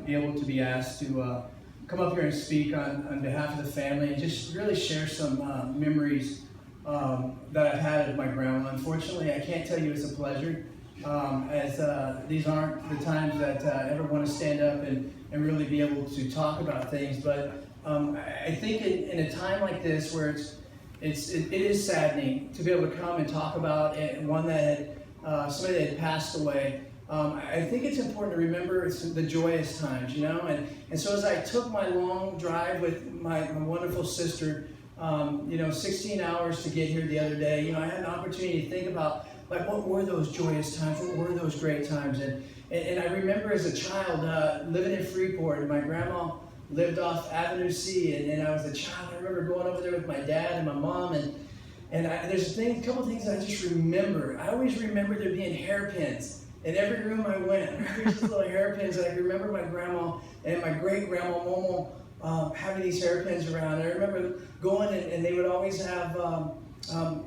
be able to be asked to come up here and speak on behalf of the family and just really share some memories that I've had of my grandma. Unfortunately, I can't tell you it's a pleasure, as these aren't the times that I ever want to stand up and really be able to talk about things. But I think in a time like this where it is saddening to be able to come and talk about one that had, somebody that had passed away. I think it's important to remember the joyous times, you know, and so as I took my long drive with my wonderful sister, 16 hours to get here the other day, I had an opportunity to think about, like, what were those joyous times, what were those great times, and I remember as a child living in Freeport, and my grandma lived off Avenue C, and I was a child. I remember going over there with my dad and my mom, and there's a couple things I just remember. I always remember there being hairpins. In every room I went, there's these little hairpins. I remember my grandma and my great-grandma Momo having these hairpins around. I remember going and they would always have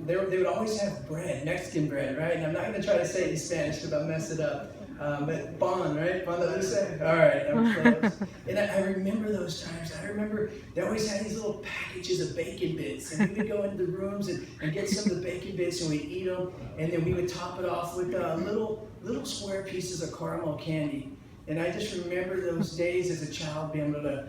they would always have bread, Mexican bread, right? And I'm not going to try to say it in Spanish because I'll mess it up. But pan, right? Pan de dulce? All right, I'm close. And I remember those times. I remember they always had these little packages of bacon bits. And we would go into the rooms and get some of the bacon bits and we'd eat them. And then we would top it off with little square pieces of caramel candy. And I just remember those days as a child being able to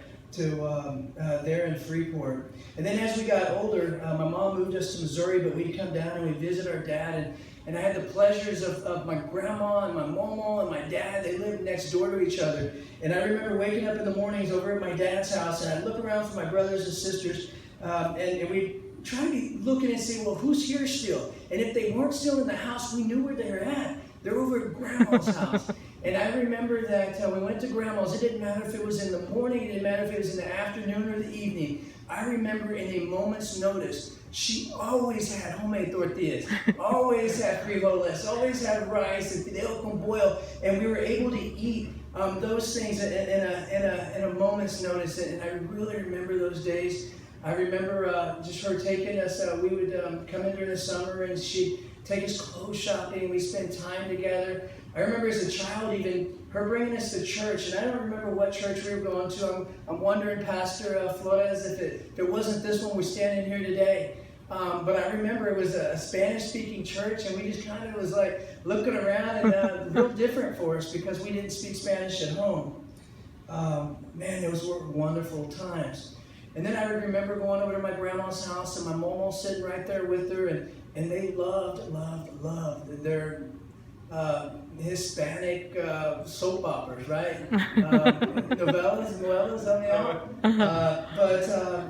there in Freeport. And then as we got older, my mom moved us to Missouri, but we'd come down and we'd visit our dad. And I had the pleasures of my grandma and my momo and my dad. They lived next door to each other. And I remember waking up in the mornings over at my dad's house, and I'd look around for my brothers and sisters, and we'd try to be looking and see, well, who's here still? And if they weren't still in the house, we knew where they were at. They were over at Grandma's house. And I remember that we went to Grandma's. It didn't matter if it was in the morning. It didn't matter if it was in the afternoon or the evening. I remember in a moment's notice, she always had homemade tortillas, always had frijoles, always had rice and fideo con pollo, and we were able to eat those things in a moment's notice. And I really remember those days. I remember just her taking us. We would come in during the summer, and she'd take us clothes shopping. We spend time together. I remember as a child even her bringing us to church, and I don't remember what church we were going to. I'm wondering, Pastor Flores, if it wasn't this one we're standing here today. But I remember it was a Spanish-speaking church, and we just kind of was like looking around, and real different for us because we didn't speak Spanish at home. Man, those were wonderful times. And then I remember going over to my grandma's house, and my momo sitting right there with her, and they loved their Hispanic soap operas, right? novellas,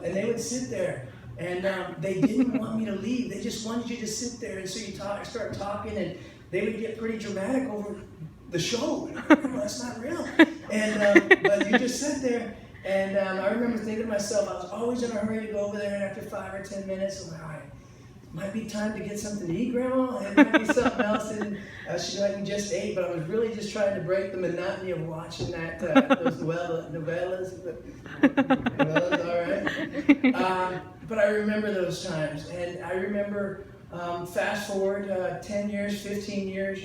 and they would sit there, and they didn't want me to leave. They just wanted you to sit there, and so you start talking, and they would get pretty dramatic over the show. That's not real. And but you just sit there, and I remember thinking to myself, I was always in a hurry to go over there, and after 5 or 10 minutes, I'm like, all right, might be time to get something to eat, Grandma. It might be something else. And she's like, we just ate, but I was really just trying to break the monotony of watching those novellas, all right. But I remember those times, and I remember fast forward 10 years, 15 years,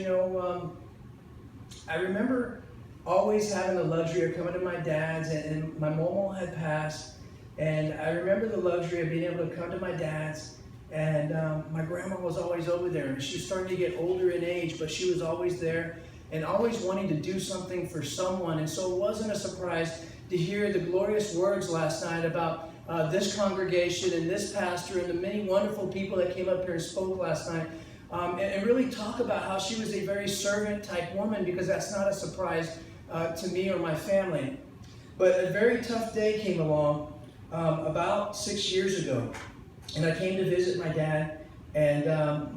I remember always having the luxury of coming to my dad's, and my momo had passed, and I remember the luxury of being able to come to my dad's. And my grandma was always over there, and she was starting to get older in age, but she was always there and always wanting to do something for someone. And so it wasn't a surprise to hear the glorious words last night about this congregation and this pastor and the many wonderful people that came up here and spoke last night, and really talk about how she was a very servant-type woman, because that's not a surprise to me or my family. But a very tough day came along about 6 years ago. And I came to visit my dad, and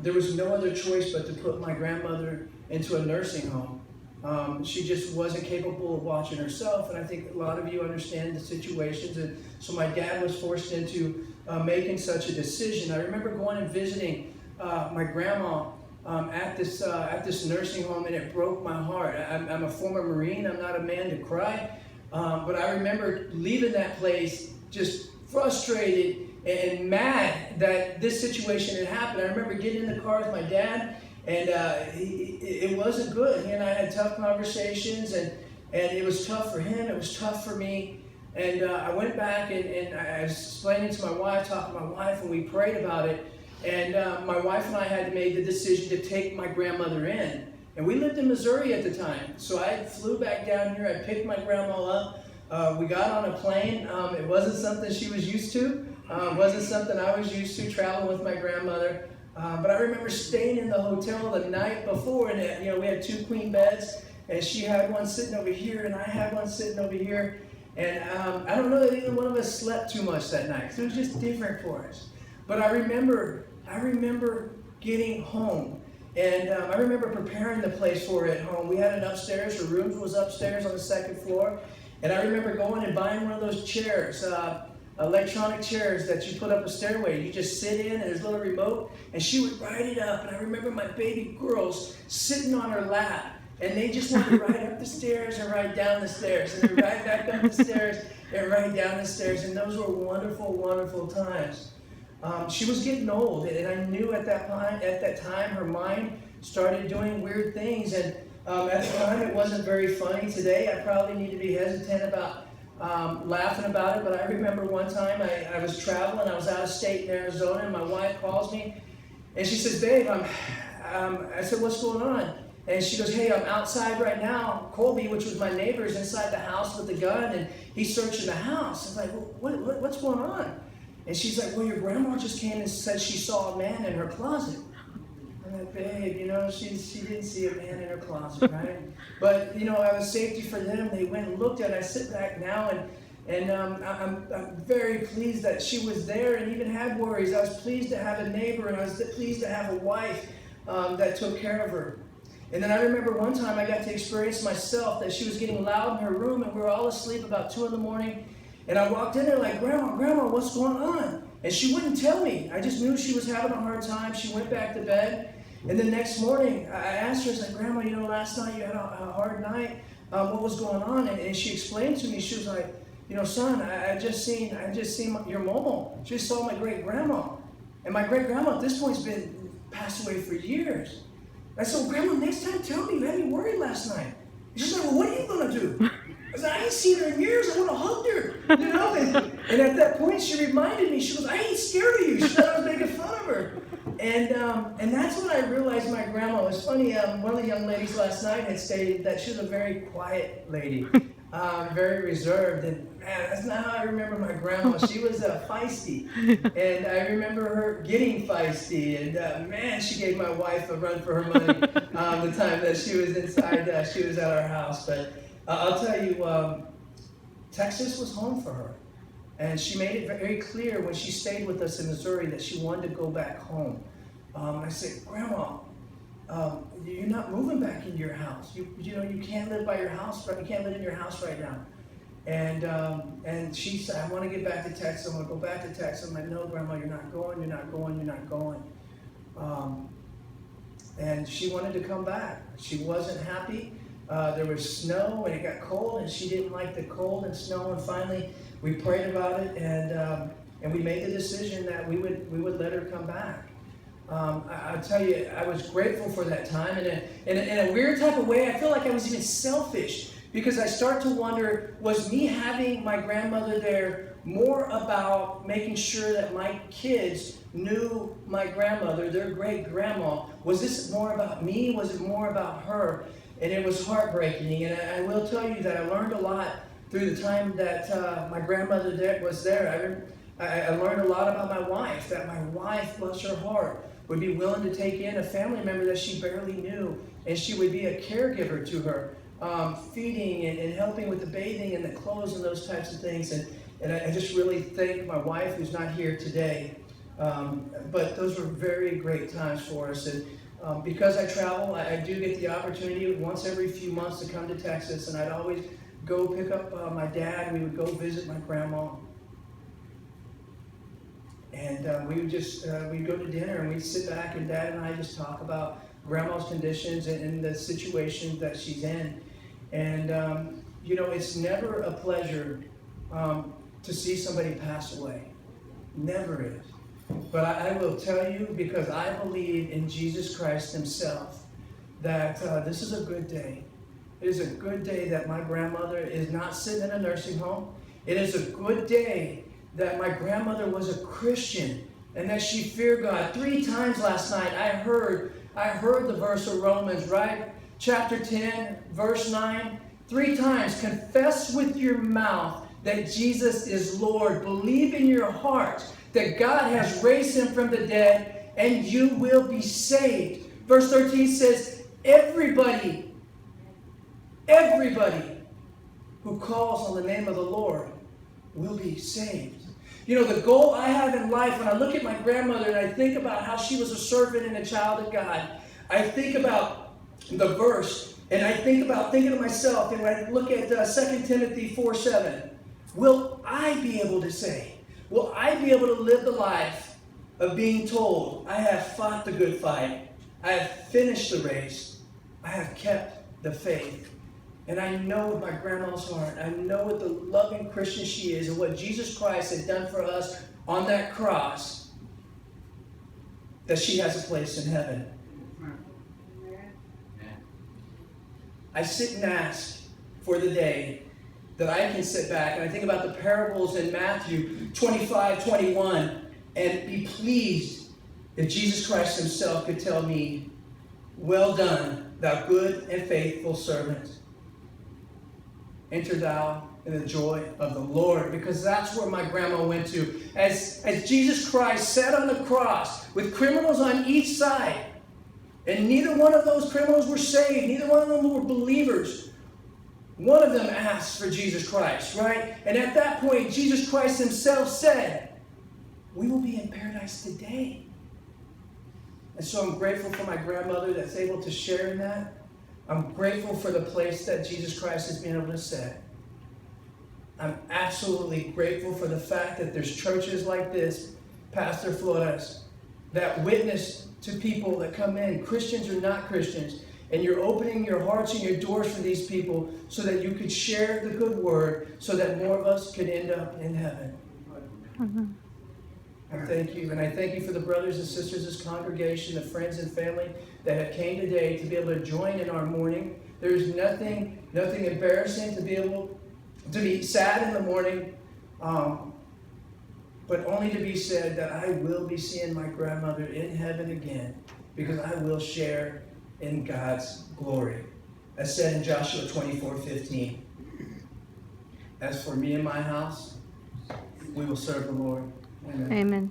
there was no other choice but to put my grandmother into a nursing home. She just wasn't capable of watching herself, and I think a lot of you understand the situations. And so my dad was forced into making such a decision. I remember going and visiting my grandma at this nursing home, and it broke my heart. I'm a former Marine. I'm not a man to cry, but I remember leaving that place just frustrated and mad that this situation had happened. I remember getting in the car with my dad, and it wasn't good. He and I had tough conversations, and And it was tough for him, it was tough for me. And I went back and I was explaining to my wife, talking to my wife, and we prayed about it. And my wife and I had made the decision to take my grandmother in. And we lived in Missouri at the time. So I flew back down here, I picked my grandma up. We got on a plane. It wasn't something she was used to. It wasn't something I was used to, traveling with my grandmother. But I remember staying in the hotel the night before, and we had 2 queen beds, and she had one sitting over here, and I had one sitting over here. And I don't know that either one of us slept too much that night, because it was just different for us. But I remember getting home, and I remember preparing the place for it at home. We had an upstairs, her room was upstairs on the 2nd floor, and I remember going and buying one of those chairs, electronic chairs that you put up a stairway. You just sit in, and there's a little remote, and she would ride it up. And I remember my baby girls sitting on her lap, and they just wanted to ride up the stairs and ride down the stairs, and then ride back up the stairs and ride down the stairs. And those were wonderful, wonderful times. She was getting old, and I knew at that time her mind started doing weird things. And at the time, it wasn't very funny. Today, I probably need to be hesitant about laughing about it, but I remember one time I was traveling, I was out of state in Arizona, and my wife calls me, and she says, "Babe, I said, "What's going on?" And she goes, "Hey, I'm outside right now. Colby," which was my neighbor, is inside the house with a gun, and he's searching the house. I was like, what's going on? And she's like, "Well, your grandma just came and said she saw a man in her closet." I'm like, "Babe, she didn't see a man in her closet, right?" But, I was safety for them. They went and looked at it. I sit back now, and I'm very pleased that she was there and even had worries. I was pleased to have a neighbor, and I was pleased to have a wife that took care of her. And then I remember one time I got to experience myself that she was getting loud in her room, and we were all asleep about 2 in the morning. And I walked in there like, Grandma, what's going on?" And she wouldn't tell me. I just knew she was having a hard time. She went back to bed. And the next morning, I asked her, I was like, "Grandma, last night you had a hard night. What was going on?" And she explained to me. She was like, "Son, I just seen your momo. Just saw my great grandma, and my great grandma at this point's been passed away for years." I said, "Grandma, next time tell me. You had me worried last night." She's like, "Well, what are you gonna do?" I said, "I ain't seen her in years. I would have hugged her, And at that point, she reminded me. She goes, "I ain't scared of you." She thought I was making fun of her. And that's when I realized my grandma was funny. One of the young ladies last night had stated that she was a very quiet lady, very reserved. And man, that's not how I remember my grandma. She was feisty, and I remember her getting feisty. And man, she gave my wife a run for her money the time that she was inside. She was at our house. But I'll tell you, Texas was home for her. And she made it very clear when she stayed with us in Missouri that she wanted to go back home. I said, "Grandma, you're not moving back into your house. You can't live by your house. You can't live in your house right now." And she said, "I want to get back to Texas. I want to go back to Texas." I'm like, "No, Grandma, you're not going. You're not going. You're not going." And she wanted to come back. She wasn't happy. There was snow and it got cold, and she didn't like the cold and snow. And finally, we prayed about it, and we made the decision that we would let her come back. I'll tell you, I was grateful for that time, and in a weird type of way, I feel like I was even selfish, because I start to wonder, was me having my grandmother there more about making sure that my kids knew my grandmother, their great grandma? Was this more about me? Was it more about her? And it was heartbreaking. And I will tell you that I learned a lot through the time that my grandmother was there. I learned a lot about my wife, that my wife, bless her heart, would be willing to take in a family member that she barely knew, and she would be a caregiver to her, feeding and helping with the bathing and the clothes and those types of things. And I just really thank my wife, who's not here today. But those were very great times for us. And because I travel, I do get the opportunity once every few months to come to Texas, and I'd always go pick up my dad. We would go visit my grandma. And we would we'd go to dinner, and we'd sit back, and Dad and I just talk about Grandma's conditions and the situation that she's in. And, it's never a pleasure to see somebody pass away. Never is. But I will tell you, because I believe in Jesus Christ himself, that this is a good day. It is a good day that my grandmother is not sitting in a nursing home. It is a good day that my grandmother was a Christian and that she feared God. 3 times last night I heard the verse of Romans, right? Chapter 10, verse 9. 3 times, confess with your mouth that Jesus is Lord. Believe in your heart that God has raised him from the dead, and you will be saved. Verse 13 says, everybody who calls on the name of the Lord will be saved. You know, the goal I have in life, when I look at my grandmother and I think about how she was a servant and a child of God, I think about the verse, and I think about thinking to myself, and when I look at 2 Timothy 4:7, will I be able to say, will I be able to live the life of being told, I have fought the good fight, I have finished the race, I have kept the faith. And I know with my grandma's heart, I know with the loving Christian she is and what Jesus Christ had done for us on that cross, that she has a place in heaven. I sit and ask for the day that I can sit back and I think about the parables in Matthew 25:21 and be pleased if Jesus Christ himself could tell me, well done, thou good and faithful servant. Enter thou in the joy of the Lord, because that's where my grandma went to. As Jesus Christ sat on the cross with criminals on each side, and neither one of those criminals were saved, neither one of them were believers. One of them asked for Jesus Christ, right? And at that point, Jesus Christ himself said, we will be in paradise today. And so I'm grateful for my grandmother that's able to share in that. I'm grateful for the place that Jesus Christ has been able to set. I'm absolutely grateful for the fact that there's churches like this, Pastor Flores, that witness to people that come in, Christians or not Christians, and you're opening your hearts and your doors for these people so that you could share the good word so that more of us could end up in heaven. Mm-hmm. I thank you, and I thank you for the brothers and sisters of this congregation, the friends and family that have came today to be able to join in our mourning. There's nothing embarrassing to be able to be sad in the morning, but only to be said that I will be seeing my grandmother in heaven again, because I will share in God's glory. As said in Joshua 24:15, as for me and my house, we will serve the Lord. Amen. Amen.